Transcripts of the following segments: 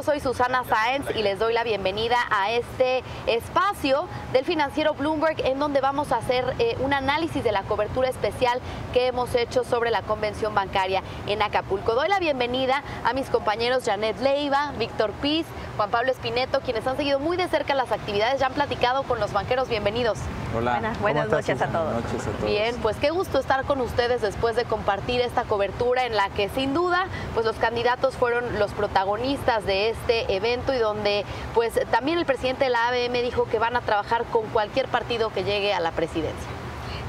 Yo soy Susana Sáenz y les doy la bienvenida a este espacio del financiero Bloomberg, en donde vamos a hacer un análisis de la cobertura especial que hemos hecho sobre la convención bancaria en Acapulco. Doy la bienvenida a mis compañeros Janet Leiva, Víctor Piz, Juan Pablo Espineto, quienes han seguido muy de cerca las actividades, ya han platicado con los banqueros. Bienvenidos. Hola. Buenas noches a todos. Buenas noches a todos. Bien, pues qué gusto estar con ustedes después de compartir esta cobertura en la que sin duda pues los candidatos fueron los protagonistas de este evento y donde pues también el presidente de la ABM dijo que van a trabajar con cualquier partido que llegue a la presidencia.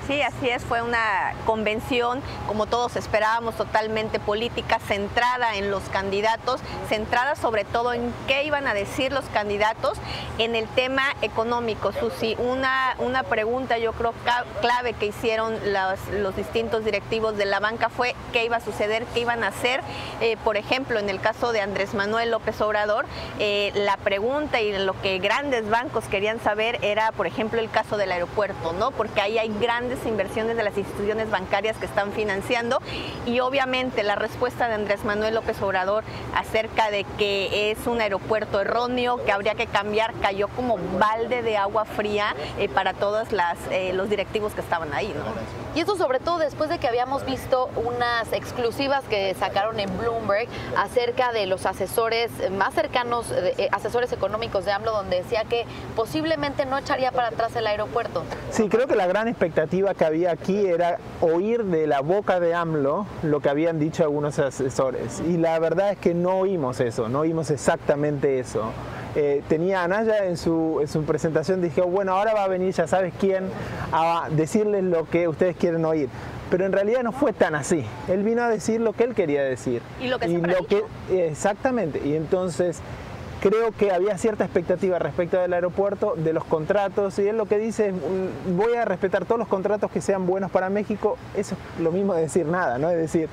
Sí, así es, fue una convención, como todos esperábamos, totalmente política, centrada en los candidatos, centrada sobre todo en qué iban a decir los candidatos en el tema económico. Susi, una pregunta yo creo clave que hicieron los distintos directivos de la banca fue qué iba a suceder, qué iban a hacer. Por ejemplo, en el caso de Andrés Manuel López Obrador, la pregunta y lo que grandes bancos querían saber era, por ejemplo, el caso del aeropuerto, ¿no? Porque ahí hay grandes inversiones de las instituciones bancarias que están financiando y obviamente la respuesta de Andrés Manuel López Obrador acerca de que es un aeropuerto erróneo, que habría que cambiar, cayó como balde de agua fría para todos los directivos que estaban ahí, ¿no? Y eso sobre todo después de que habíamos visto unas exclusivas que sacaron en Bloomberg acerca de los asesores más cercanos, asesores económicos de AMLO, donde decía que posiblemente no echaría para atrás el aeropuerto. Sí, creo que la gran expectativa que había aquí era oír de la boca de AMLO lo que habían dicho algunos asesores. Y la verdad es que no oímos eso, no oímos exactamente eso. Tenía Anaya en su presentación, dije, bueno, ahora va a venir ya sabes quién a decirles lo que ustedes quieren oír. Pero en realidad no fue tan así. Él vino a decir lo que él quería decir. Y lo que siempre ha dicho. Exactamente. Y entonces creo que había cierta expectativa respecto del aeropuerto, de los contratos, y él lo que dice es, voy a respetar todos los contratos que sean buenos para México. Eso es lo mismo de decir nada, ¿no? Es decir,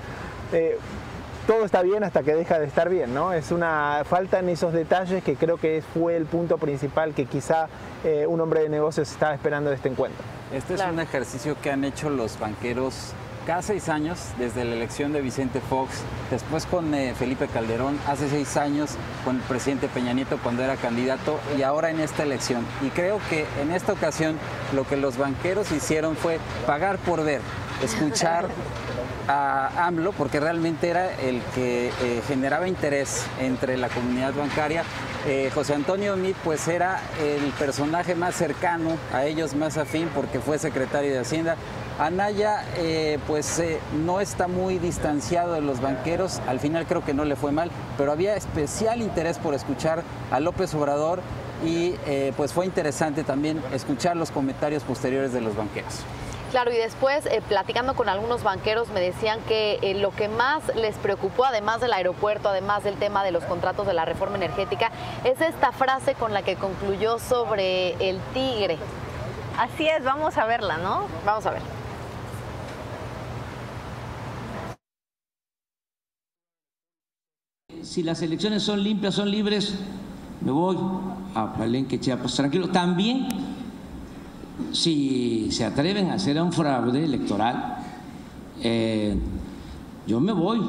todo está bien hasta que deja de estar bien, ¿no? Es una falta en esos detalles que creo que fue el punto principal que quizá un hombre de negocios estaba esperando de este encuentro. Este es un ejercicio que han hecho los banqueros cada 6 años, desde la elección de Vicente Fox, después con Felipe Calderón, hace 6 años con el presidente Peña Nieto cuando era candidato y ahora en esta elección. Y creo que en esta ocasión lo que los banqueros hicieron fue pagar por ver, escuchar a AMLO, porque realmente era el que generaba interés entre la comunidad bancaria. José Antonio Meade pues era el personaje más cercano a ellos, más afín, porque fue secretario de Hacienda. Anaya no está muy distanciado de los banqueros, al final creo que no le fue mal, pero había especial interés por escuchar a López Obrador y pues fue interesante también escuchar los comentarios posteriores de los banqueros. Claro, y después, platicando con algunos banqueros, me decían que lo que más les preocupó, además del aeropuerto, además del tema de los contratos de la reforma energética, es esta frase con la que concluyó sobre el tigre. Así es, vamos a verla, ¿no? Vamos a ver. Si las elecciones son limpias, son libres, me voy a Palenque, Chiapas, tranquilo. También, si se atreven a hacer un fraude electoral, yo me voy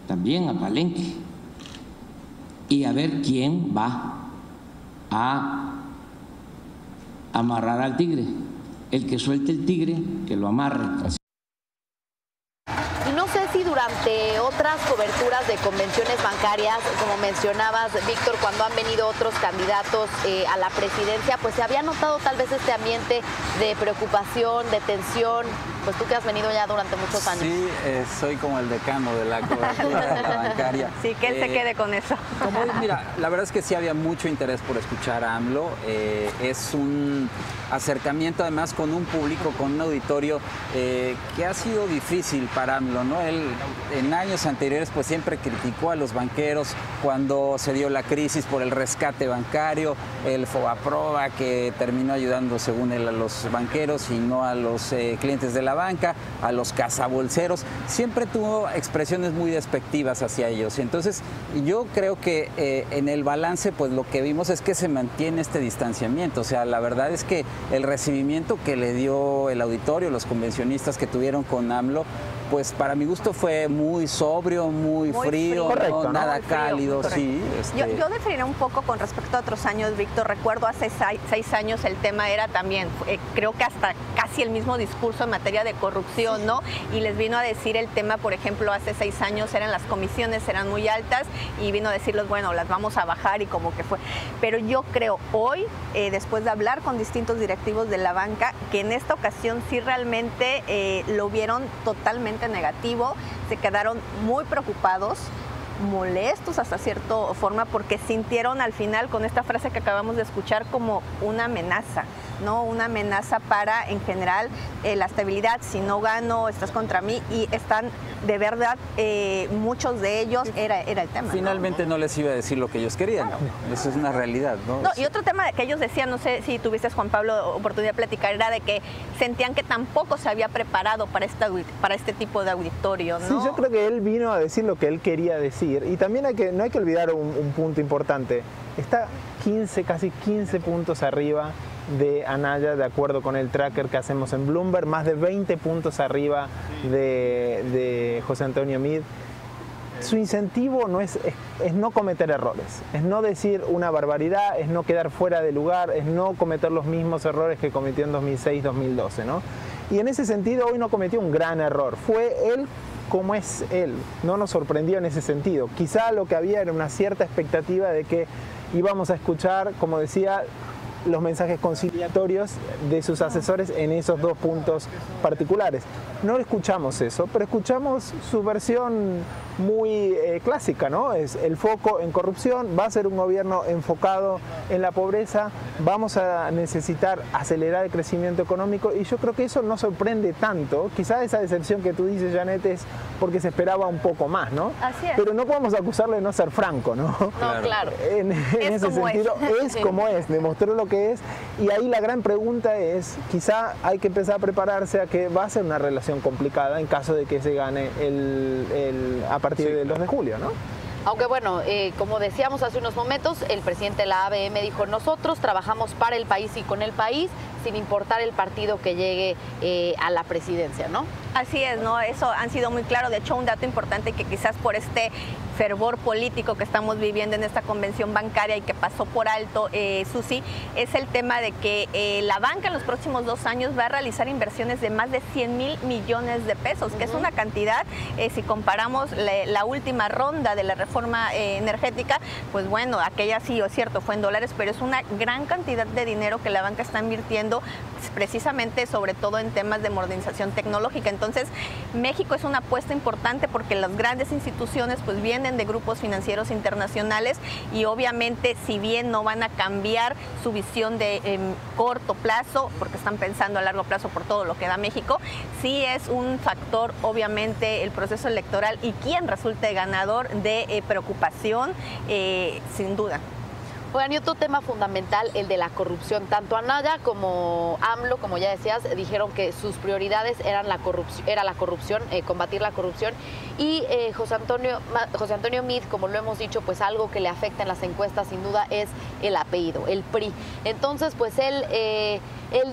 también a Palenque y a ver quién va a amarrar al tigre. El que suelte el tigre, que lo amarre. No sé si durante otras coberturas de convenciones bancarias, como mencionabas, Víctor, cuando han venido otros candidatos a la presidencia, pues se había notado tal vez este ambiente de preocupación, de tensión, pues tú que has venido ya durante muchos años. Sí, soy como el decano de la cobertura de la bancaria. Sí, que él se quede con eso. Mira, la verdad es que sí había mucho interés por escuchar a AMLO. Es un acercamiento además con un público, con un auditorio que ha sido difícil para AMLO, ¿no? Él en años anteriores pues siempre criticó a los banqueros cuando se dio la crisis por el rescate bancario, el Fobaproa que terminó ayudando según él a los banqueros y no a los clientes de la banca, a los cazabolseros. Siempre tuvo expresiones muy despectivas hacia ellos. Entonces yo creo que en el balance pues lo que vimos es que se mantiene este distanciamiento. O sea, la verdad es que el recibimiento que le dio el auditorio, los convencionistas que tuvieron con AMLO, pues para mi gusto fue muy sobrio, muy frío, correcto, ¿no? nada Muy frío, cálido, correcto. sí. Yo diferiré un poco con respecto a otros años, Víctor. Recuerdo hace 6 años el tema era también, creo que hasta casi el mismo discurso en materia de corrupción, ¿no? Y les vino a decir el tema, por ejemplo, hace 6 años eran las comisiones, eran muy altas, y vino a decirles, bueno, las vamos a bajar, y como que fue. Pero yo creo hoy, después de hablar con distintos directivos de la banca, que en esta ocasión sí realmente lo vieron totalmente negativo, se quedaron muy preocupados, molestos hasta cierta forma, porque sintieron al final con esta frase que acabamos de escuchar como una amenaza, ¿no? Una amenaza para, en general, la estabilidad. Si no gano, estás contra mí, y están, de verdad, muchos de ellos, era el tema. Finalmente no les iba a decir lo que ellos querían, eso es una realidad, ¿no? No, y otro tema que ellos decían, no sé si tuviste, Juan Pablo, oportunidad de platicar, era de que sentían que tampoco se había preparado para este tipo de auditorio, ¿no? Sí, yo creo que él vino a decir lo que él quería decir, y también no hay que olvidar un punto importante. Está casi 15 puntos arriba de Anaya, de acuerdo con el tracker que hacemos en Bloomberg, más de 20 puntos arriba de José Antonio Meade. Su incentivo es no cometer errores, es no decir una barbaridad, es no quedar fuera de lugar, es no cometer los mismos errores que cometió en 2006-2012, ¿no? Y en ese sentido hoy no cometió un gran error, fue él como es él, no nos sorprendió en ese sentido. Quizá lo que había era una cierta expectativa de que íbamos a escuchar, como decía, los mensajes conciliatorios de sus asesores en esos 2 puntos particulares. No escuchamos eso, pero escuchamos su versión muy clásica, ¿no? Es el foco en corrupción, va a ser un gobierno enfocado en la pobreza, vamos a necesitar acelerar el crecimiento económico, y yo creo que eso no sorprende tanto. Quizás esa decepción que tú dices, Janet, es porque se esperaba un poco más, ¿no? Así es. Pero no podemos acusarle de no ser franco, ¿no? No, claro. En ese sentido, es como es, demostró lo que es, y ahí la gran pregunta es, quizá hay que empezar a prepararse a que va a ser una relación complicada en caso de que se gane a partir del 2 de julio, ¿no? Aunque bueno, como decíamos hace unos momentos, el presidente de la ABM dijo, nosotros trabajamos para el país y con el país, sin importar el partido que llegue a la presidencia, ¿no? Así es, ¿no? Eso han sido muy claro. De hecho, un dato importante que quizás por este fervor político que estamos viviendo en esta convención bancaria y que pasó por alto, Susi, es el tema de que la banca en los próximos 2 años va a realizar inversiones de más de 100,000 millones de pesos, que es una cantidad, si comparamos la última ronda de la reforma energética, pues bueno, aquella sí, es cierto, fue en dólares, pero es una gran cantidad de dinero que la banca está invirtiendo, precisamente, sobre todo en temas de modernización tecnológica. Entonces, México es una apuesta importante porque las grandes instituciones pues vienen de grupos financieros internacionales, y obviamente, si bien no van a cambiar su visión de corto plazo, porque están pensando a largo plazo por todo lo que da México, sí es un factor, obviamente, el proceso electoral y quién resulte ganador de preocupación, sin duda. Oigan, y otro tema fundamental, el de la corrupción. Tanto Anaya como AMLO, como ya decías, dijeron que sus prioridades eran la corrupción, combatir la corrupción. Y José Antonio Meade, como lo hemos dicho, pues algo que le afecta en las encuestas sin duda es el apellido, el PRI. Entonces, pues él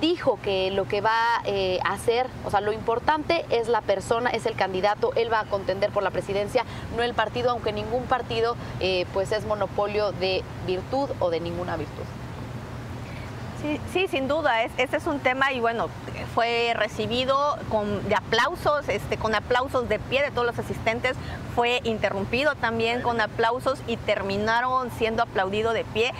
dijo que lo que va a hacer, o sea, lo importante es la persona, es el candidato, él va a contender por la presidencia, no el partido, aunque ningún partido pues es monopolio de virtud o de ninguna virtud. Sí, sin duda, este es un tema, y bueno, fue recibido con aplausos de pie de todos los asistentes, fue interrumpido también con aplausos y terminaron siendo aplaudido de pie.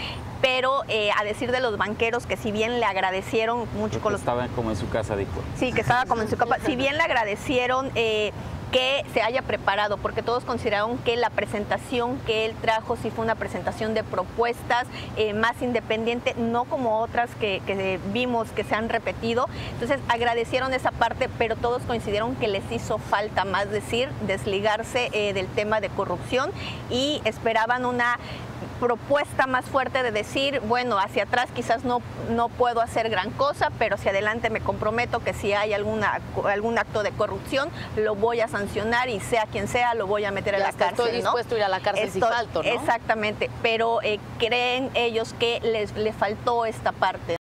Pero a decir de los banqueros, que si bien le agradecieron mucho con los... Estaba como en su casa, dijo. Sí, que estaba como en su casa. Si bien le agradecieron que se haya preparado, porque todos consideraron que la presentación que él trajo sí fue una presentación de propuestas más independiente, no como otras que vimos que se han repetido. Entonces agradecieron esa parte, pero todos coincidieron que les hizo falta más desligarse del tema de corrupción, y esperaban una propuesta más fuerte de decir, bueno, hacia atrás quizás no puedo hacer gran cosa, pero hacia adelante me comprometo que si hay algún acto de corrupción, lo voy a sancionar, y sea quien sea, lo voy a meter en la cárcel. Estoy dispuesto a ir a la cárcel si falto, ¿no? Exactamente, pero creen ellos que le faltó esta parte.